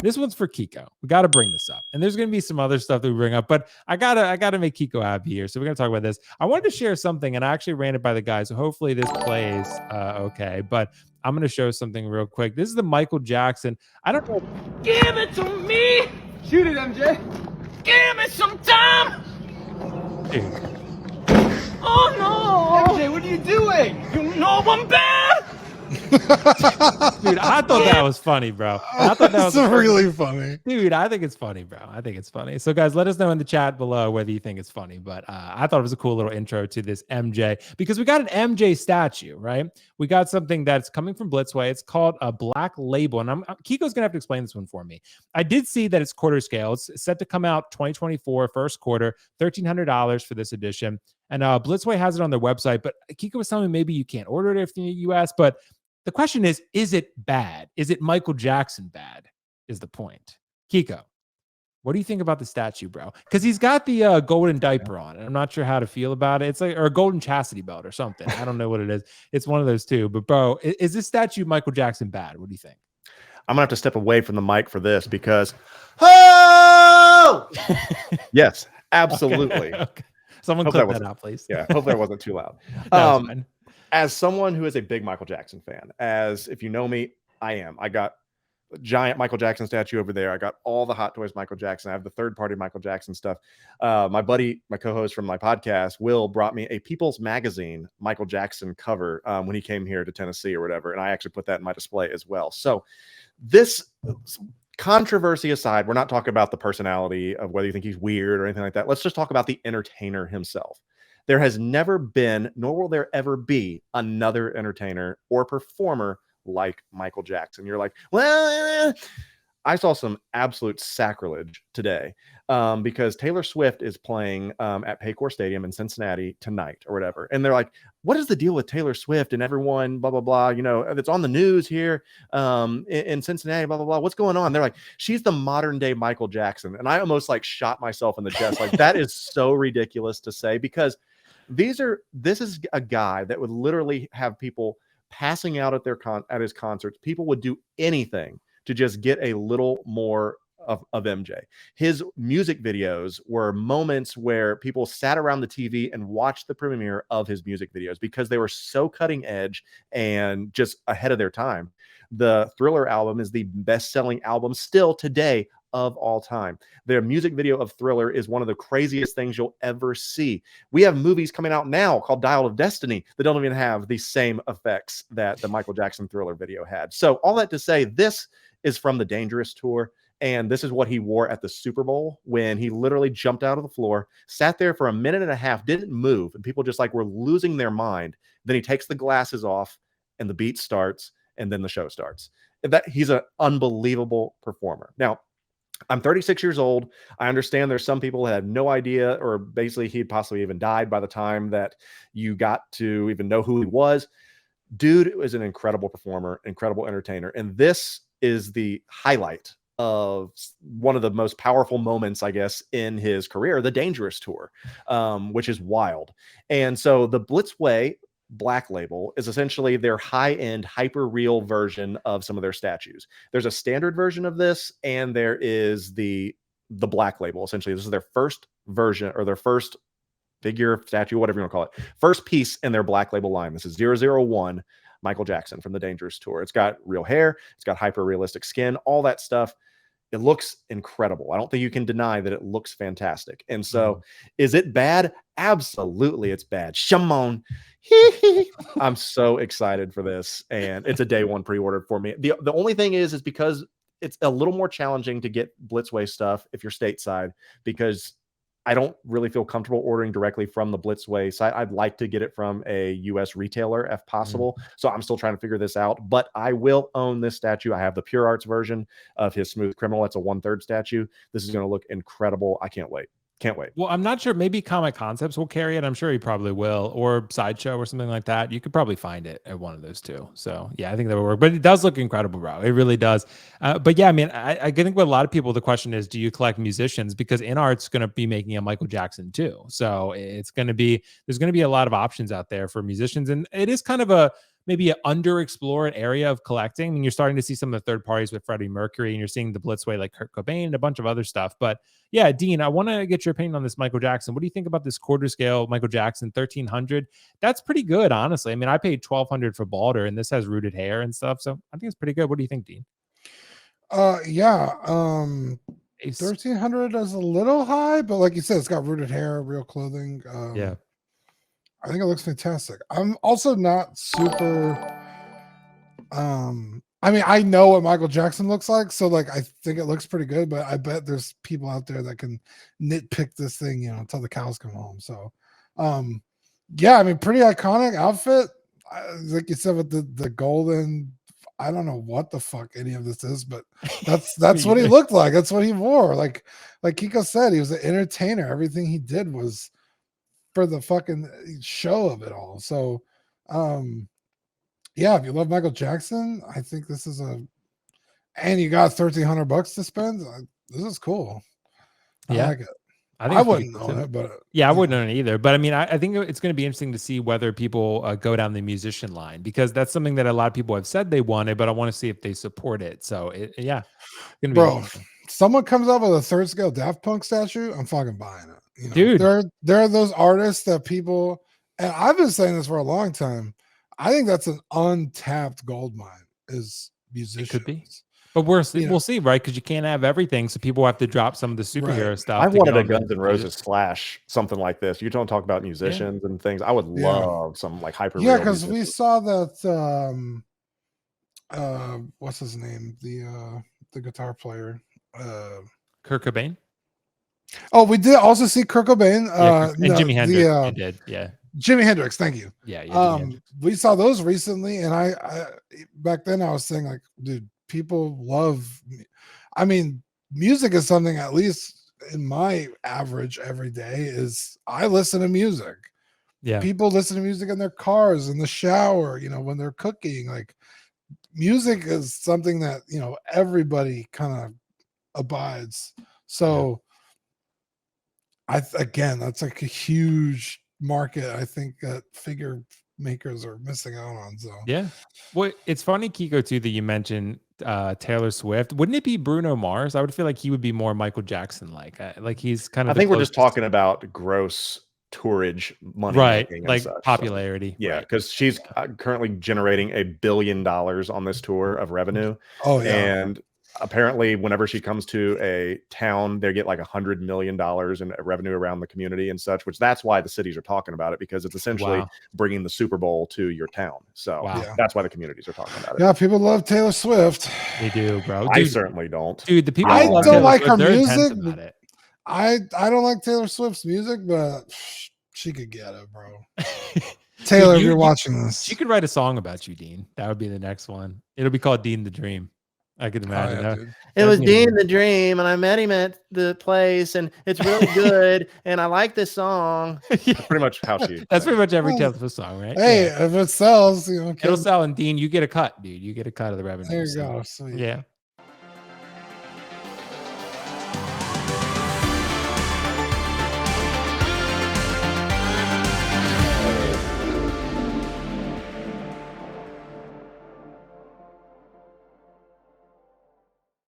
This one's for Kiko. We got to bring this up, and there's going to be some other stuff that we bring up, but I gotta make Kiko happy here. So we're gonna talk about this. I wanted to share something, and I actually ran it by the guys, so hopefully this plays okay. But I'm gonna show something real quick. This is the Michael Jackson. I don't know. Give it to me. Shoot it, MJ. Give me some time. Dude. Oh no. MJ, what are you doing? You know I'm bad. Dude, I thought that was funny, bro. I thought that was really funny. Dude, I think it's funny, bro. I think it's funny. So, guys, let us know in the chat below whether you think it's funny. But I thought it was a cool little intro to this MJ because we got an MJ statue, right? We got something that's coming from Blitzway. It's called a Black Label. And Kiko's going to have to explain this one for me. I did see that it's quarter scale. It's set to come out 2024, first quarter, $1,300 for this edition. And Blitzway has it on their website. But Kiko was telling me maybe you can't order it if you're in the US. But the question is it bad? Is it Michael Jackson bad? Is the point. Kiko, what do you think about the statue, bro? Because he's got the golden diaper on, and I'm not sure how to feel about it. It's like, or a golden chastity belt or something. I don't know what it is. It's one of those two. But, bro, is this statue Michael Jackson bad? What do you think? I'm going to have to step away from the mic for this because, oh! Yes, absolutely. Okay. Someone Hope clip that out, please. Yeah, hopefully I wasn't too loud. As someone who is a big Michael Jackson fan, as if you know me, I am. I got a giant Michael Jackson statue over there. I got all the Hot Toys Michael Jackson. I have the third-party Michael Jackson stuff. My buddy, my co-host from my podcast, Will, brought me a People's Magazine Michael Jackson cover when he came here to Tennessee or whatever, and I actually put that in my display as well. So this controversy aside, we're not talking about the personality of whether you think he's weird or anything like that. Let's just talk about the entertainer himself. There has never been, nor will there ever be, another entertainer or performer like Michael Jackson. You're like, well, I saw some absolute sacrilege today because Taylor Swift is playing at Paycor Stadium in Cincinnati tonight or whatever. And they're like, what is the deal with Taylor Swift and everyone, blah, blah, blah, you know, it's on the news here in Cincinnati, blah, blah, blah. What's going on? They're like, she's the modern day Michael Jackson. And I almost like shot myself in the chest. Like, that is so ridiculous to say because this is a guy that would literally have people passing out at his concerts. People would do anything to just get a little more of MJ. His music videos were moments where people sat around the TV and watched the premiere of his music videos because they were so cutting edge and just ahead of their time. The Thriller album is the best-selling album still today of all time. Their music video of Thriller is one of the craziest things you'll ever see. We have movies coming out now called Dial of Destiny that don't even have the same effects that the Michael Jackson Thriller video had. So all that to say, this is from the Dangerous tour. And this is what he wore at the Super Bowl when he literally jumped out of the floor, sat there for a minute and a half, didn't move. And people just like were losing their mind. Then he takes the glasses off and the beat starts and then the show starts. He's an unbelievable performer. Now, I'm 36 years old. I understand there's some people that have no idea, or basically he'd possibly even died by the time that you got to even know who he was. Dude is an incredible performer, incredible entertainer. And this is the highlight of one of the most powerful moments, I guess, in his career, the Dangerous tour, which is wild. And so the Blitzway Black Label is essentially their high-end hyper-real version of some of their statues. There's a standard version of this, and there is the Black Label. Essentially, this is their first version, or their first figure, statue, whatever you want to call it, first piece in their Black Label line. This is 001 Michael Jackson from the Dangerous tour. It's got real hair, it's got hyper-realistic skin, all that stuff. It looks incredible. I don't think you can deny that it looks fantastic. And so, is it bad? Absolutely, it's bad. Shimon. I'm so excited for this, and it's a day one pre-order for me. The only thing is because it's a little more challenging to get Blitzway stuff if you're stateside, because I don't really feel comfortable ordering directly from the Blitzway site. I'd like to get it from a US retailer if possible. So I'm still trying to figure this out, but I will own this statue. I have the Pure Arts version of his Smooth Criminal. It's a 1/3 statue. This is going to look incredible. I can't wait. Can't wait. Well, I'm not sure. Maybe Comic Concepts will carry it. I'm sure he probably will, or Sideshow or something like that. You could probably find it at one of those two. So yeah, I think that would work. But it does look incredible, bro. It really does. But yeah, I mean, I think with a lot of people, the question is, do you collect musicians? Because InArt's going to be making a Michael Jackson too. So it's going to be, there's going to be a lot of options out there for musicians, and it is kind of a maybe an underexplored area of collecting. I mean, you're starting to see some of the third parties with Freddie Mercury, and you're seeing the Blitzway like Kurt Cobain and a bunch of other stuff. But yeah, Dean, I want to get your opinion on this Michael Jackson. What do you think about this quarter scale Michael Jackson 1300? That's pretty good, honestly. I mean, I paid 1200 for Balder, and this has rooted hair and stuff, so I think it's pretty good. What do you think, Dean? Yeah. 1300 is a little high, but like you said, it's got rooted hair, real clothing. Yeah. I think it looks fantastic. I'm also not super I mean, I know what Michael Jackson looks like, so like I think it looks pretty good, but I bet there's people out there that can nitpick this thing, you know, until the cows come home. So yeah, I mean, pretty iconic outfit. Like you said, with the golden, I don't know what the fuck any of this is, but that's what he looked like. That's what he wore. Like Kiko said, he was an entertainer. Everything he did was for the fucking show of it all. So yeah, if you love Michael Jackson, I think this is and you got $1,300 to spend. This is cool. Yeah. I like it. think I it's wouldn't pretty own cool. it, but Yeah, I wouldn't own it either. But I mean, I think it's going to be interesting to see whether people go down the musician line, because that's something that a lot of people have said they wanted, but I want to see if they support it. So yeah, it's gonna be bro, interesting. someone comes up with a third scale Daft Punk statue, I'm fucking buying it. You know, Dude. there are those artists that people, and I've been saying this for a long time. I think that's an untapped gold mine, is musicians. It could be. But we'll see, right? Because you can't have everything, so people have to drop some of the superhero stuff. I wanted a Guns N' Roses slash something like this. You don't talk about musicians and things. I would love some like hyper. Yeah, because we saw that. What's his name? The guitar player. Kurt Cobain. Oh, we did also see Kurt Cobain. And Jimi Hendrix. Did, yeah. Jimi Hendrix, thank you. Yeah. We saw those recently, and I back then I was saying, like, dude, people love. I mean, music is something, at least in my average every day, is I listen to music. Yeah, people listen to music in their cars, in the shower, you know, when they're cooking. Like, music is something that, you know, everybody kind of abides. So, again, that's like a huge market, I think, that figure makers are missing out on. So yeah. Well, it's funny, Kiko, too, that you mentioned Taylor Swift. Wouldn't it be Bruno Mars? I would feel like he would be more Michael Jackson like he's kind of. I think we're just talking about gross tourage money, right? Making like such, popularity. So. Yeah, because she's currently generating $1 billion on this tour of revenue. Oh yeah, and apparently, whenever she comes to a town, they get like $100 million in revenue around the community and such. Which that's why the cities are talking about it, because it's essentially bringing the Super Bowl to your town. So that's why the communities are talking about it. Yeah, people love Taylor Swift. They do, bro. I certainly don't. Dude, the people I don't like her music. About it. I don't like Taylor Swift's music, but she could get it, bro. Taylor, if you're watching this, she could write a song about you, Dean. That would be the next one. It'll be called Dean the Dream. I could imagine. It was Dean the Dream, and I met him at the place, and it's really good, and I like this song. That's pretty much how she. That's pretty much every Taylor song, right? Hey, if it sells, you know, it'll sell, and Dean, you get a cut, dude. You get a cut of the revenue. There you go. Sweet. Yeah.